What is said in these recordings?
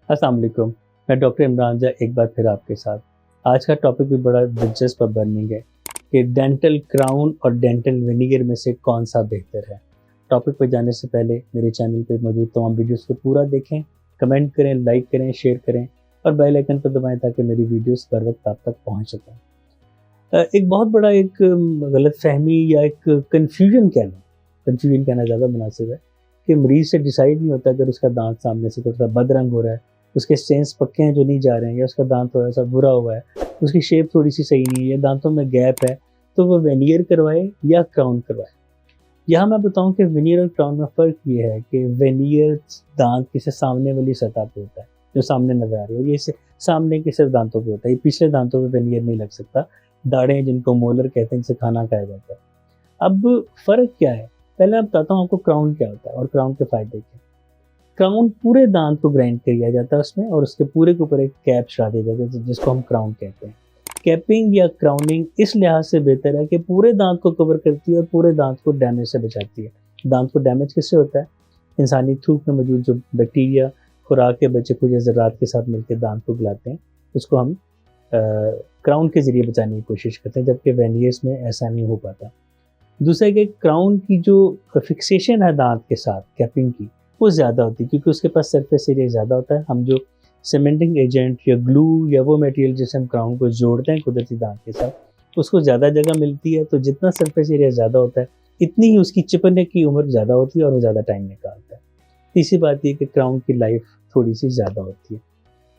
अस्सलाम वालेकुम। मैं डॉक्टर इमरान जा एक बार फिर आपके साथ। आज का टॉपिक भी बड़ा दिलचस्प और बर्निंग है कि डेंटल क्राउन और डेंटल विनीगर में से कौन सा बेहतर है। टॉपिक पर जाने से पहले मेरे चैनल पे मौजूद तमाम वीडियोस को पूरा देखें, कमेंट करें, लाइक करें, शेयर करें और बेल आइकन पर दबाएं ताकि मेरी वीडियोस बर वक्त आप तक पहुँच सकें। एक बहुत बड़ा एक गलतफ़हमी या एक कन्फ्यूजन कहना ज़्यादा मुनासिब है कि मरीज़ से डिसाइड नहीं होता अगर उसका दाँत सामने से थोड़ा-सा बदरंग हो रहा है, उसके स्टेन्स पक्के हैं जो नहीं जा रहे हैं या उसका दाँत थोड़ा-सा बुरा हुआ है, उसकी शेप थोड़ी-सी सही नहीं है या दाँतों में गैप है, तो वो वेनियर करवाए या क्राउन करवाए। यहाँ मैं बताऊँ कि वेनियर और क्राउन में फ़र्क ये है कि वेनियर दाँत की सिर्फ़ सामने वाली सतह पे होता है, जो सामने नज़र आ रही है, और ये सामने के सिर्फ़ दाँतों पे होता है, ये पिछले दाँतों पे वेनियर नहीं लग सकता। दाढ़ें जिनको मोलर कहते हैं, जिनसे खाना खाया जाता है। अब फ़र्क क्या है? पहले मैं बताता हूँ आपको क्राउन क्या होता है और क्राउन के फ़ायदे क्या हैं। क्राउन पूरे दाँत को ग्राइंड कर दिया जाता है उसमें, और उसके पूरे के ऊपर एक कैप चढ़ा दिया जाता है जिसको हम क्राउन कहते हैं। कैपिंग या क्राउनिंग इस लिहाज से बेहतर है कि पूरे दाँत को कवर करती है और पूरे दाँत को डैमेज से बचाती है। दाँत को डैमेज किससे होता है? इंसानी थूक में मौजूद जो बैक्टीरिया खुराक के बचे खुचे ज़रात के साथ मिलकर दाँत को गलाते हैं, उसको हम क्राउन के ज़रिए बचाने की कोशिश करते हैं, जबकि वेनियर्स में ऐसा नहीं हो पाता। दूसरा कि क्राउन की जो फिक्सेशन है दाँत के साथ कैपिंग की, वो ज़्यादा होती है क्योंकि उसके पास सरफेस एरिया ज़्यादा होता है। हम जो सीमेंटिंग एजेंट या ग्लू या वो मटेरियल जिससे हम क्राउन को जोड़ते हैं कुदरती दाँत के साथ, उसको ज़्यादा जगह मिलती है, तो जितना सरफेस एरिया ज़्यादा होता है, इतनी ही उसकी चिपकने की उम्र ज़्यादा होती है और वो ज़्यादा टाइम निकालता है। तीसरी बात ये कि क्राउन की लाइफ थोड़ी-सी ज़्यादा होती है।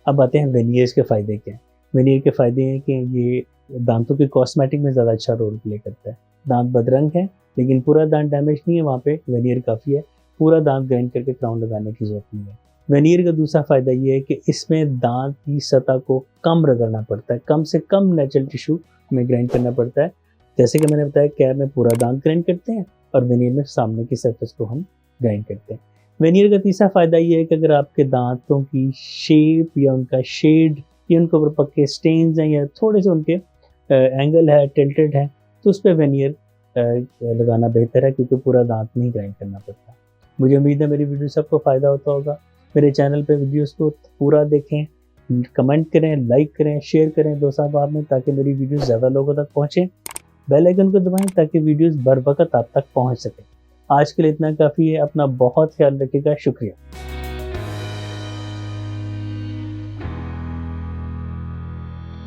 अब आते हैं वेनियर्स के फ़ायदे क्या हैं। वेनियर के फ़ायदे हैं कि ये दाँतों के कॉस्मेटिक में ज़्यादा अच्छा रोल प्ले करता है। दाँत बदरंग है लेकिन पूरा दाँत डैमेज नहीं है, वहाँ पे वेनियर काफ़ी है। पूरा दाँत ग्राइंड करके क्राउन लगाने की ज़रूरत नहीं है। वेनियर का दूसरा फ़ायदा ये है कि इसमें दाँत की सतह को कम रगड़ना पड़ता है, कम से कम नेचुरल टिश्यू में ग्राइंड करना पड़ता है। जैसे कि मैंने बताया, कैप में पूरा दाँत ग्राइंड करते हैं और वेनियर में सामने की सरफेस को हम ग्राइंड करते हैं। वेनियर का तीसरा फ़ायदा ये है कि अगर आपके दाँतों की शेप या उनका शेड या उनके ऊपर पक्के स्टेन्स हैं या थोड़े से उनके एंगल है, टिल्टेड है, तो उस पे वेनियर लगाना बेहतर है क्योंकि पूरा दाँत नहीं ग्राइंड करना पड़ता। मुझे उम्मीद है मेरी वीडियो से आपको फ़ायदा होता होगा। मेरे चैनल पे वीडियोज़ को पूरा देखें, कमेंट करें, लाइक करें, शेयर करें दोस्त अहबाब में ताकि मेरी वीडियोज़ ज़्यादा लोगों तक पहुँचे। बेल आइकन को दबाएँ ताकि वीडियोज़ बर वक़्त आप तक पहुँच सकें। आज के लिए इतना काफ़ी है। अपना बहुत ख़्याल रखिएगा। शुक्रिया।